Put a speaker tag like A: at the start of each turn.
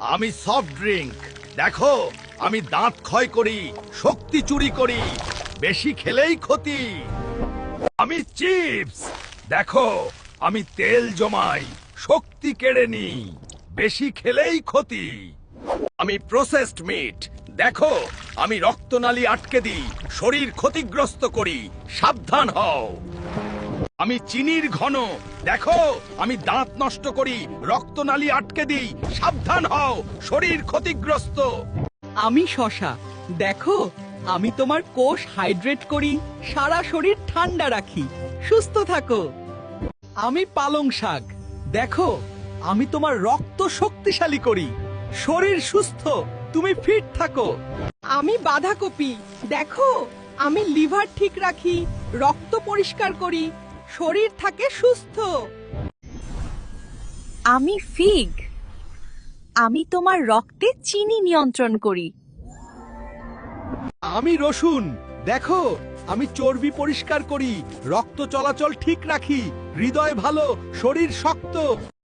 A: আমি soft drink. দেখো, আমি দাঁত ক্ষয় করি, শক্তি চুরি করি, বেশি খেলেই ক্ষতি। আমি চিপস। দেখো, আমি তেল জমাই, শক্তি কেড়ে নিই, বেশি খেলেই ক্ষতি। আমি প্রসেসড মিট। দেখো, আমি রক্তনালী আটকে দিই, শরীর ক্ষতিগ্রস্ত করি, সাবধান হও। আমি চিনির ঘন। দেখো, আমি দাঁত নষ্ট করি, রক্তনালী আটকে দিই, সাবধান হও, শরীর ক্ষতিগ্রস্ত।
B: আমি শশা। দেখো, আমি তোমার কোষ হাইড্রেট করি, সারা শরীর ঠান্ডা রাখি, সুস্থ থাকো। আমি পালং শাক। দেখো, আমি তোমার রক্ত শক্তিশালী করি, শরীর সুস্থ, তুমি ফিট থাকো। আমি বাঁধাকপি। দেখো, আমি লিভার ঠিক রাখি, রক্ত পরিষ্কার করি, শরীর থাকে সুস্থ।
C: আমি ফিগ। আমি তোমার রক্তে চিনি নিয়ন্ত্রণ করি।
B: আমি রসুন। দেখো, আমি চর্বি পরিষ্কার করি, রক্ত চলাচল ঠিক রাখি, হৃদয় ভালো, শরীর শক্ত।